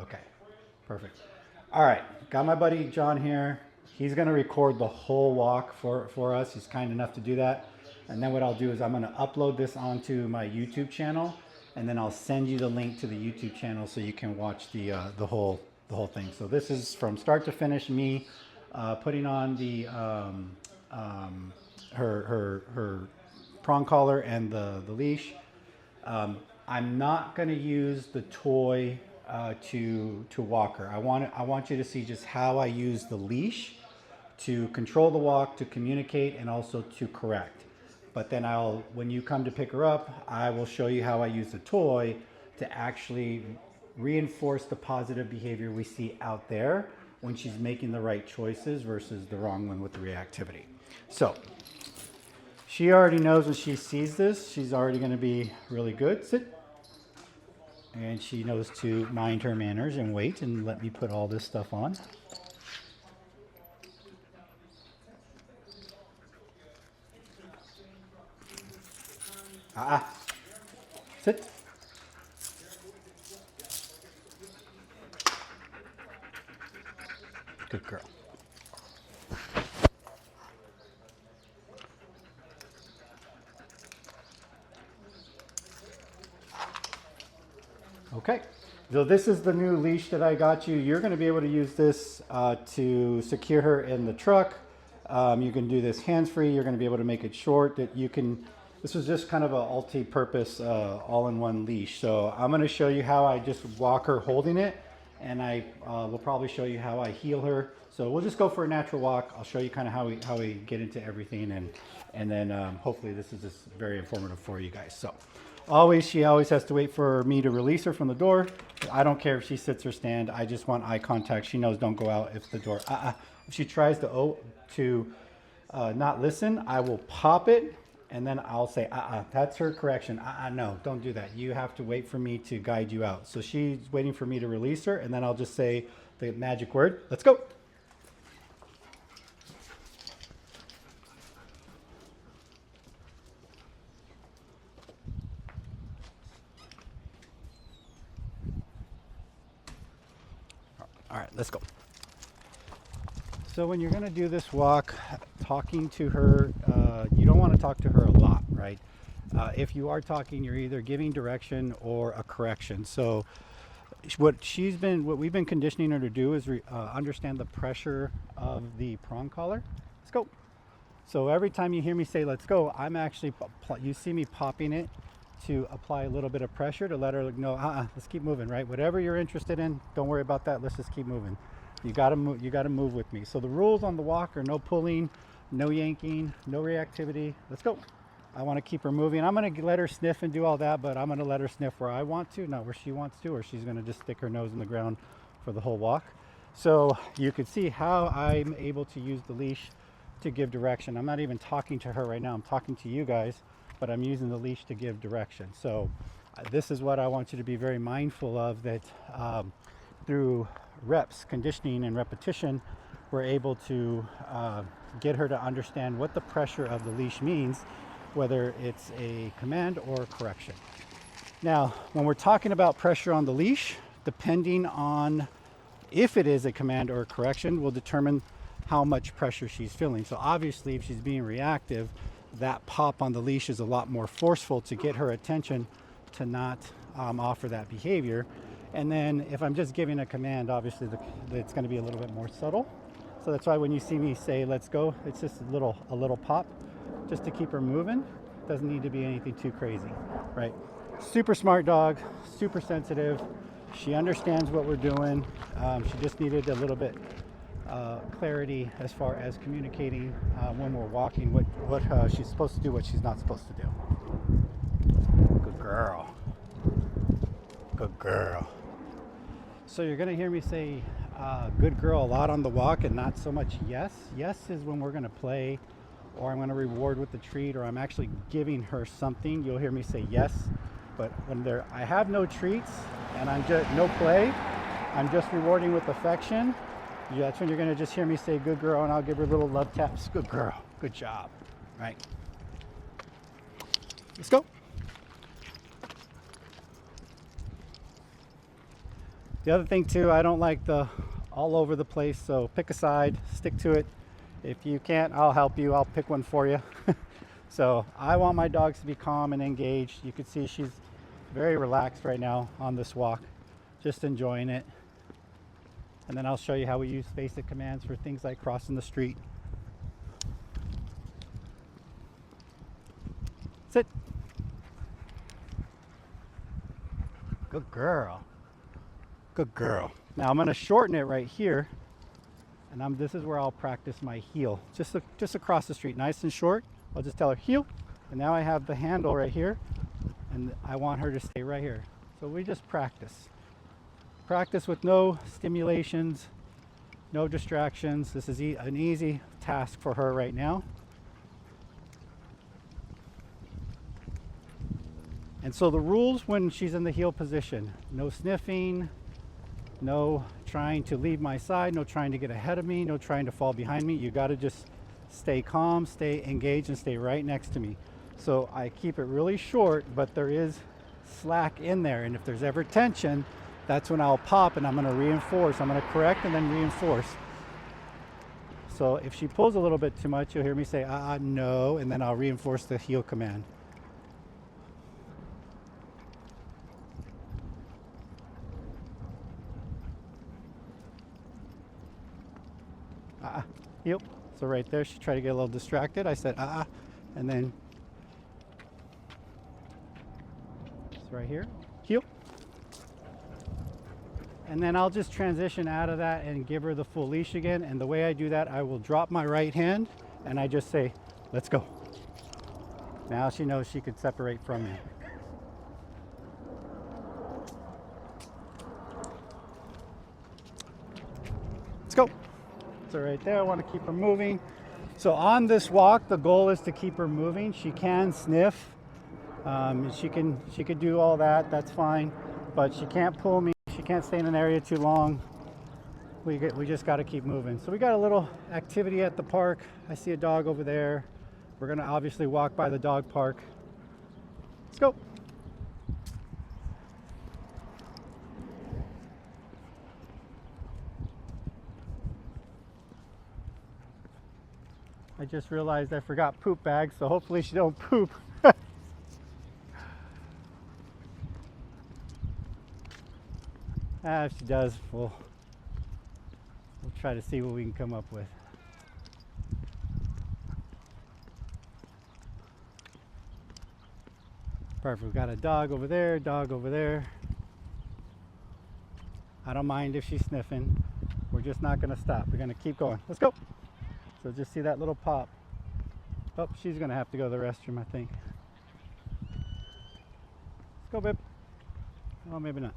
Okay, perfect. All right, got my buddy John here. He's gonna record the whole walk for us. He's kind enough to do that. And then what I'll do is I'm gonna upload this onto my YouTube channel, and then I'll send you the link to the YouTube channel so you can watch the whole thing. So this is from start to finish me putting on the her prong collar and the leash. I'm not going to use the toy to walk her. I want you to see just how I use the leash to control the walk, to communicate, and also to correct. But then when you come to pick her up, I will show you how I use the toy to actually reinforce the positive behavior we see out there when she's making the right choices versus the wrong one with the reactivity. So she already knows when she sees this, she's already going to be really good. Sit. And she knows to mind her manners and wait and let me put all this stuff on. Ah, sit. Good girl. Okay, so this is the new leash that I got you. You're going to be able to use this to secure her in the truck. You can do this hands-free. You're going to be able to make it short. That you can. This was just kind of a multi-purpose, all-in-one leash. So I'm going to show you how I just walk her holding it, and I will probably show you how I heel her. So we'll just go for a natural walk. I'll show you kind of how we get into everything, and then hopefully this is just very informative for you guys. So. She always has to wait for me to release her from the door. I don't care if she sits or stand. I just want eye contact. She knows don't go out if the door. If she tries to not listen, I will pop it and then I'll say That's her correction. No, don't do that. You have to wait for me to guide you out. So she's waiting for me to release her, and then I'll just say the magic word. Let's go. All right, let's go. So when you're going to do this walk, talking to her, you don't want to talk to her a lot, right? If you are talking, you're either giving direction or a correction. So what we've been conditioning her to do is understand the pressure of the prong collar. Let's go. So every time you hear me say let's go, you see me popping it to apply a little bit of pressure to let her know, let's keep moving, right? Whatever you're interested in, don't worry about that. Let's just keep moving. You gotta move with me. So the rules on the walk are no pulling, no yanking, no reactivity. Let's go. I want to keep her moving. I'm going to let her sniff and do all that, but I'm going to let her sniff where I want to, not where she wants to, or she's going to just stick her nose in the ground for the whole walk. So you can see how I'm able to use the leash to give direction. I'm not even talking to her right now. I'm talking to you guys, but I'm using the leash to give direction. So this is what I want you to be very mindful of, that through reps, conditioning, and repetition, we're able to get her to understand what the pressure of the leash means, whether it's a command or a correction. Now, when we're talking about pressure on the leash, depending on if it is a command or a correction, will determine how much pressure she's feeling. So obviously, if she's being reactive, that pop on the leash is a lot more forceful to get her attention to not offer that behavior. And then if I'm just giving a command, obviously it's going to be a little bit more subtle. So that's why when you see me say let's go, it's just a little pop just to keep her moving. Doesn't need to be anything too crazy, right? Super smart dog, super sensitive. She understands what we're doing. She just needed a little bit clarity as far as communicating when we're walking what she's supposed to do, what she's not supposed to do. Good girl. Good girl. So you're going to hear me say good girl a lot on the walk and not so much yes. Yes is when we're going to play, or I'm going to reward with the treat, or I'm actually giving her something. You'll hear me say yes. But when I have no treats and I'm just no play, I'm just rewarding with affection. That's when you're going to just hear me say good girl, and I'll give her little love taps. Good girl. Good job. Right. Let's go. The other thing too, I don't like the all over the place, so pick a side, stick to it. If you can't, I'll help you. I'll pick one for you. So I want my dogs to be calm and engaged. You can see she's very relaxed right now on this walk, just enjoying it. And then I'll show you how we use basic commands for things like crossing the street. Sit. Good girl. Good girl. Now I'm going to shorten it right here, and this is where I'll practice my heel. Just across the street, nice and short. I'll just tell her heel, and now I have the handle right here, and I want her to stay right here. So we just practice. Practice with no stimulations, no distractions. This is an easy task for her right now. And so the rules when she's in the heel position: no sniffing, no trying to leave my side, no trying to get ahead of me, no trying to fall behind me. You got to just stay calm, stay engaged, and stay right next to me. So I keep it really short, but there is slack in there. And if there's ever tension, that's when I'll pop and I'm going to reinforce. I'm going to correct and then reinforce. So if she pulls a little bit too much, you'll hear me say, no, and then I'll reinforce the heel command. Heel. So right there, she tried to get a little distracted. I said, and then it's right here, heel. And then I'll just transition out of that and give her the full leash again. And the way I do that, I will drop my right hand and I just say, let's go. Now she knows she could separate from me. Let's go. So right there, I want to keep her moving. So on this walk, the goal is to keep her moving. She can sniff. She could do all that. That's fine. But she can't pull me. She can't stay in an area too long. We just got to keep moving. So we got a little activity at the park. I see a dog over there. We're going to obviously walk by the dog park. Let's go. I just realized I forgot poop bags, so hopefully she don't poop. If she does, we'll try to see what we can come up with. Perfect. We've got a dog over there, dog over there. I don't mind if she's sniffing. We're just not going to stop. We're going to keep going. Let's go. So just see that little pop. Oh, she's going to have to go to the restroom, I think. Let's go, babe. Oh, maybe not.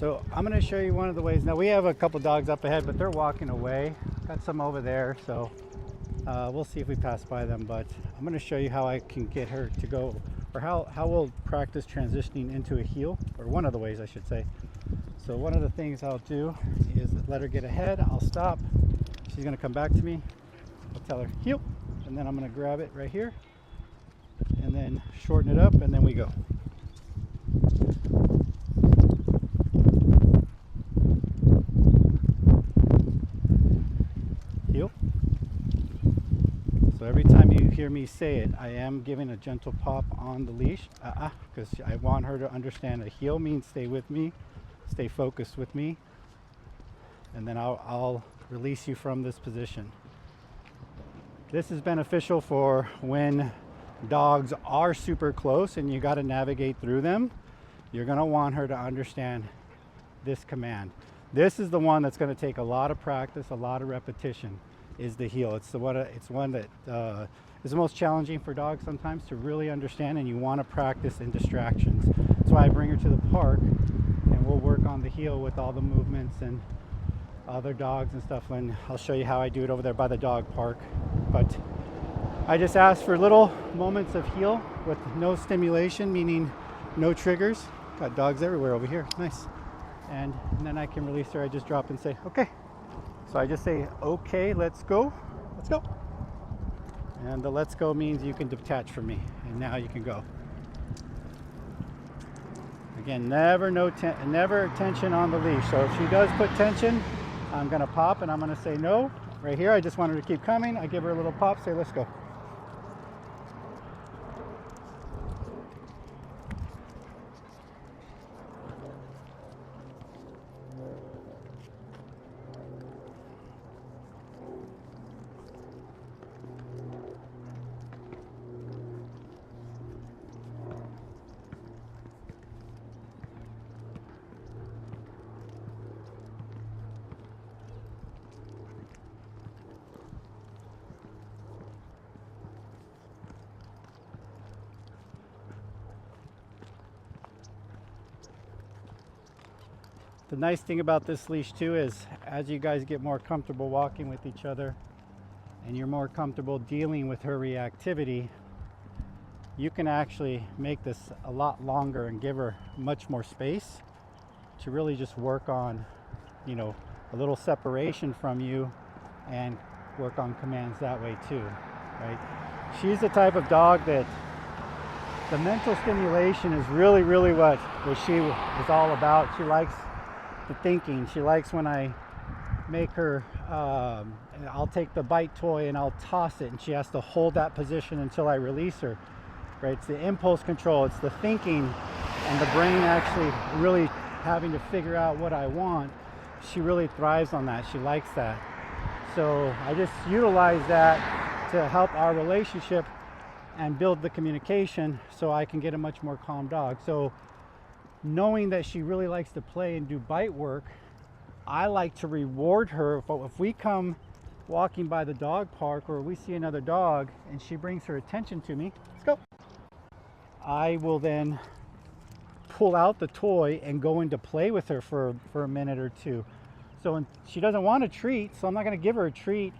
So I'm going to show you one of the ways. Now we have a couple dogs up ahead, but they're walking away. Got some over there, so we'll see if we pass by them. But I'm going to show you how I can get her to go, or how we'll practice transitioning into a heel, or one of the ways I should say. So one of the things I'll do is let her get ahead. I'll stop. She's going to come back to me. I'll tell her heel, and then I'm going to grab it right here, and then shorten it up, and then we go. Heel. So every time you hear me say it, I am giving a gentle pop on the leash, because I want her to understand a heel means stay with me, stay focused with me, and then I'll release you from this position. This is beneficial for when dogs are super close and you got to navigate through them, you're going to want her to understand this command. This is the one that's going to take a lot of practice, a lot of repetition, is the heel. It's one that is the most challenging for dogs sometimes to really understand, and you want to practice in distractions. That's why I bring her to the park and we'll work on the heel with all the movements and other dogs and stuff, and I'll show you how I do it over there by the dog park. But I just ask for little moments of heel with no stimulation, meaning no triggers. Got dogs everywhere over here. Nice. And then I can release her. I just drop and say, okay. So I just say, okay, let's go. Let's go. And the let's go means you can detach from me. And now you can go. Again, never tension on the leash. So if she does put tension, I'm going to pop and I'm going to say no. Right here, I just want her to keep coming. I give her a little pop, say, let's go. The nice thing about this leash too is as you guys get more comfortable walking with each other and you're more comfortable dealing with her reactivity, you can actually make this a lot longer and give her much more space to really just work on, you know, a little separation from you and work on commands that way too, right? She's the type of dog that the mental stimulation is really what she is all about. She likes the thinking. She likes when I make her, I'll take the bite toy and I'll toss it and she has to hold that position until I release her, right? It's the impulse control, it's the thinking and the brain actually really having to figure out what I want. She really thrives on that. She likes that. So I just utilize that to help our relationship and build the communication so I can get a much more calm dog. So knowing that she really likes to play and do bite work, I like to reward her. If we come walking by the dog park or we see another dog and she brings her attention to me, let's go. I will then pull out the toy and go into play with her for a minute or two. So she doesn't want a treat, so I'm not going to give her a treat.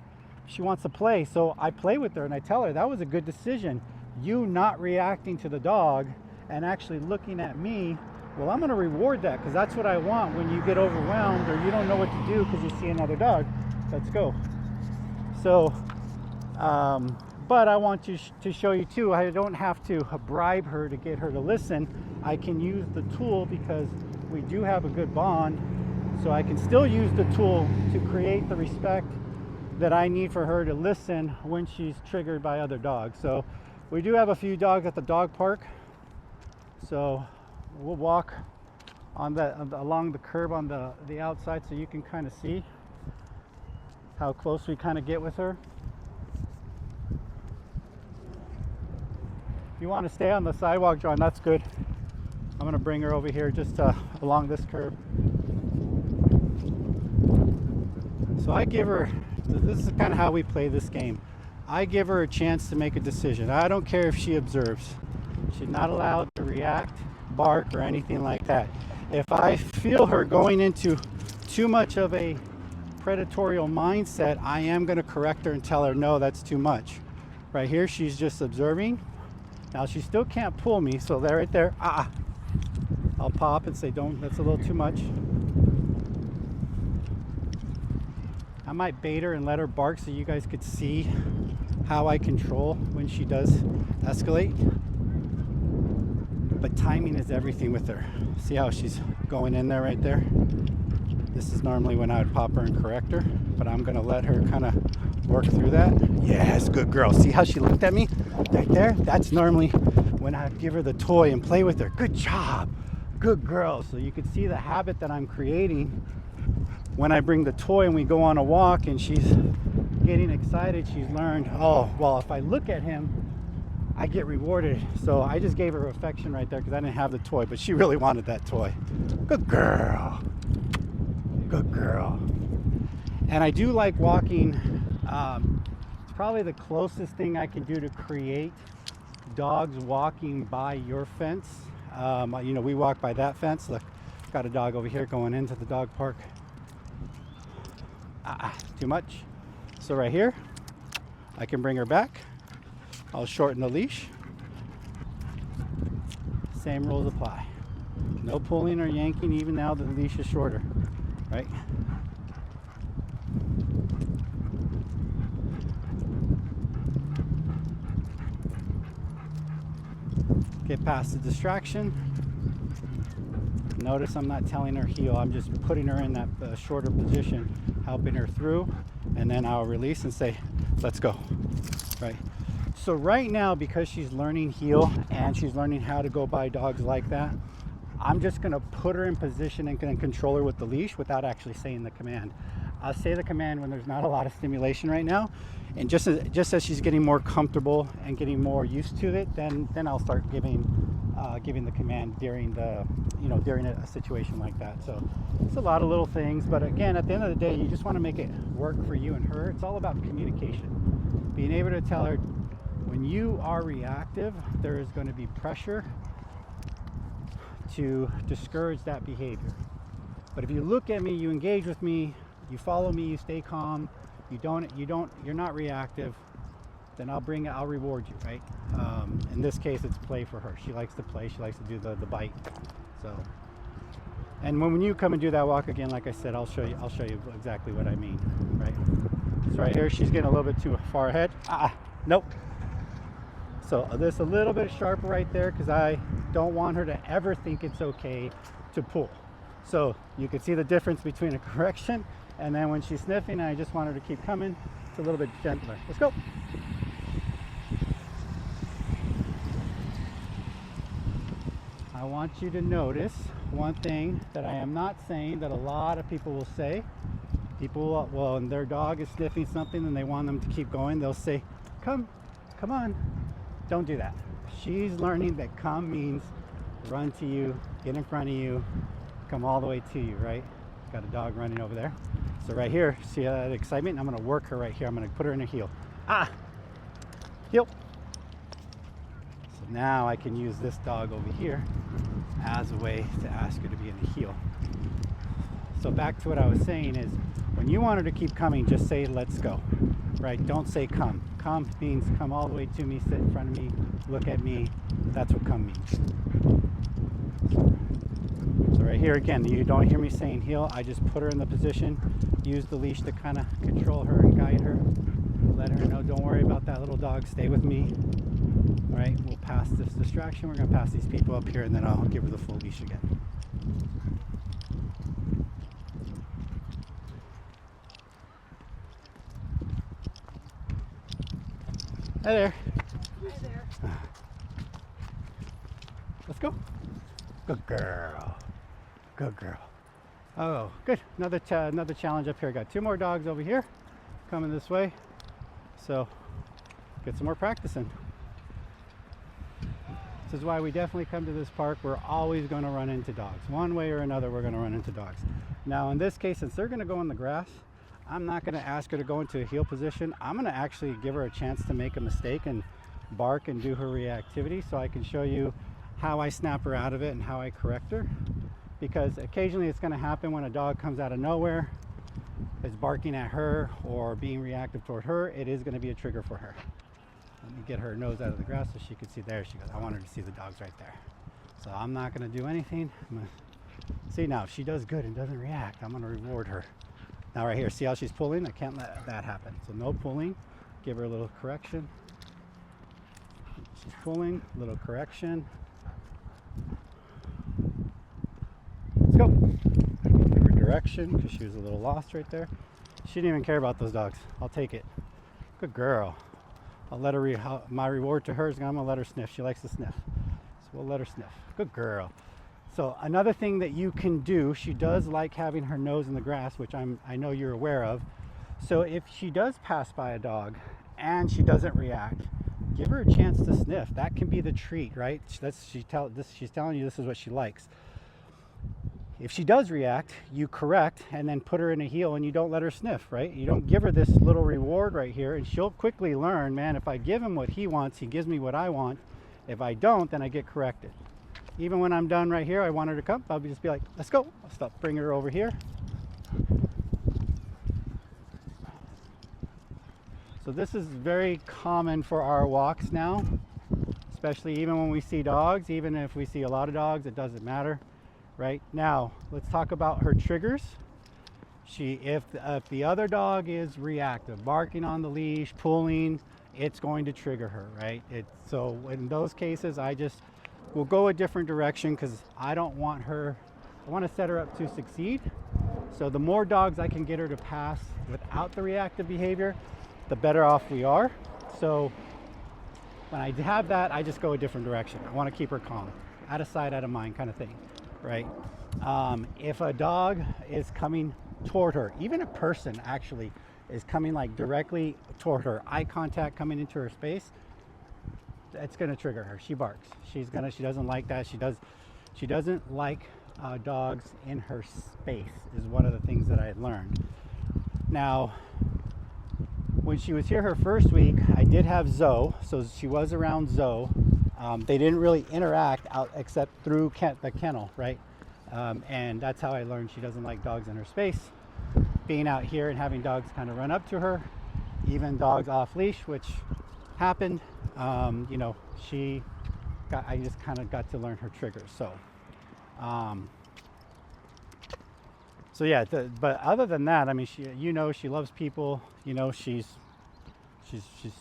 She wants to play, so I play with her and I tell her that was a good decision. You not reacting to the dog and actually looking at me. Well, I'm going to reward that because that's what I want when you get overwhelmed or you don't know what to do because you see another dog. Let's go. So, but I want to show you too, I don't have to bribe her to get her to listen. I can use the tool because we do have a good bond. So I can still use the tool to create the respect that I need for her to listen when she's triggered by other dogs. So we do have a few dogs at the dog park. So we'll walk on along the curb on the outside so you can kind of see how close we kind of get with her. If you want to stay on the sidewalk, John, that's good. I'm going to bring her over here just along this curb. So I give her, this is kind of how we play this game. I give her a chance to make a decision. I don't care if she observes. She's not allowed to react, bark, or anything like that. If I feel her going into too much of a predatory mindset, I am going to correct her and tell her, no, that's too much. Right here, she's just observing. Now she still can't pull me, so there, right there, I'll pop and say, don't, that's a little too much. I might bait her and let her bark so you guys could see how I control when she does escalate. But timing is everything with her. See how she's going in there right there? This is normally when I would pop her and correct her, but I'm gonna let her kind of work through that. Yes, good girl. See how she looked at me? Right there? That's normally when I give her the toy and play with her. Good job. Good girl. So you can see the habit that I'm creating when I bring the toy and we go on a walk and she's getting excited. She's learned, oh, well, if I look at him, I get rewarded. So I just gave her affection right there because I didn't have the toy, but she really wanted that toy. Good girl. Good girl. And I do like walking. It's probably the closest thing I can do to create dogs walking by your fence. You know, we walk by that fence. Look, got a dog over here going into the dog park. Too much. So right here, I can bring her back. I'll shorten the leash. Same rules apply. No pulling or yanking even now that the leash is shorter, right? Get past the distraction. Notice I'm not telling her heel. I'm just putting her in that shorter position, helping her through, and then I'll release and say, let's go, right? So right now, because she's learning heel and she's learning how to go by dogs like that, I'm just gonna put her in position and can control her with the leash without actually saying the command. I'll say the command when there's not a lot of stimulation right now, and just as she's getting more comfortable and getting more used to it, then I'll start giving the command during during a situation like that. So it's a lot of little things, but again, at the end of the day, you just want to make it work for you and her. It's all about communication. Being able to tell her when you are reactive, there is going to be pressure to discourage that behavior. But if you look at me, you engage with me, you follow me, you stay calm, you're not reactive, then I'll reward you, right? In this case, it's play for her. She likes to play, she likes to do the bite. So, and when you come and do that walk again, like I said, I'll show you exactly what I mean, right? So right here, she's getting a little bit too far ahead. Nope. So this a little bit sharper right there because I don't want her to ever think it's okay to pull. So you can see the difference between a correction and then when she's sniffing, I just want her to keep coming. It's a little bit gentler. Let's go. I want you to notice one thing that I am not saying that a lot of people will say. People, well, when their dog is sniffing something and they want them to keep going, they'll say, come on. Don't do that. She's learning that come means run to you, get in front of you, come all the way to you, right? Got a dog running over there. So right here, see that excitement? I'm gonna work her right here. I'm gonna put her in a heel. Heel. So now I can use this dog over here as a way to ask her to be in a heel. So back to what I was saying is, when you want her to keep coming, just say, let's go, right? Don't say come. Come means come all the way to me, sit in front of me, look at me. That's what come means. So right here, again, you don't hear me saying heel. I just put her in the position, use the leash to kind of control her and guide her. Let her know, don't worry about that little dog, stay with me. All right, we'll pass this distraction. We're gonna pass these people up here and then I'll give her the full leash again. Hi there. Hi there. Let's go. Good girl. Good girl. Oh, good. Another challenge up here. Got 2 more dogs over here coming this way. So get some more practicing. This is why we definitely come to this park. We're always going to run into dogs. One way or another, we're going to run into dogs. Now, in this case, since they're going to go in the grass, I'm not going to ask her to go into a heel position. I'm going to actually give her a chance to make a mistake and bark and do her reactivity so I can show you how I snap her out of it and how I correct her. Because occasionally it's going to happen when a dog comes out of nowhere, is barking at her or being reactive toward her, it is going to be a trigger for her. Let me get her nose out of the grass so she can see. There she goes. I want her to see the dogs right there. So I'm not going to do anything. See, now if she does good and doesn't react, I'm going to reward her. Now right here, see how she's pulling? I can't let that happen. So no pulling. Give her a little correction. She's pulling, little correction. Let's go. Give her direction because she was a little lost right there. She didn't even care about those dogs. I'll take it. Good girl. I'll let her, my reward to her is I'm gonna let her sniff. She likes to sniff. So we'll let her sniff. Good girl. So another thing that you can do, she does like having her nose in the grass, which I know you're aware of. So if she does pass by a dog and she doesn't react, give her a chance to sniff. That can be the treat, right? She's telling you this is what she likes. If she does react, you correct and then put her in a heel, and you don't let her sniff, right? You don't give her this little reward right here, and she'll quickly learn, man, if I give him what he wants, he gives me what I want. If I don't, then I get corrected. Even when I'm done right here, I want her to come, I'll just be like, let's go. I'll stop, bring her over here. So this is very common for our walks now, especially even when we see dogs. Even if we see a lot of dogs, it doesn't matter. Right now, let's talk about her triggers. If the other dog is reactive, barking on the leash, pulling, it's going to trigger her, right? So in those cases, we'll go a different direction, because I don't want her. I want to set her up to succeed. So the more dogs I can get her to pass without the reactive behavior, the better off we are. So when I have that, I just go a different direction. I want to keep her calm, out of sight, out of mind kind of thing. Right? If a dog is coming toward her, even a person actually is coming like directly toward her, eye contact coming into her space, it's going to trigger her. She barks. She doesn't like that. She doesn't like dogs in her space, is one of the things that I had learned. Now, when she was here her first week, I did have Zoe, so she was around Zoe. They didn't really interact out except through the kennel, right? And that's how I learned she doesn't like dogs in her space. Being out here and having dogs kind of run up to her, even dogs off leash, which happened. You know, I just kind of got to learn her triggers. So yeah. But other than that, I mean, she loves people. You know, she's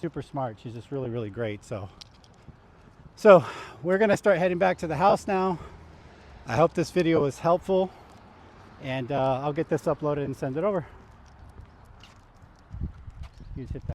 super smart. She's just really, really great. So we're going to start heading back to the house now. I hope this video was helpful, and I'll get this uploaded and send it over. You just hit that.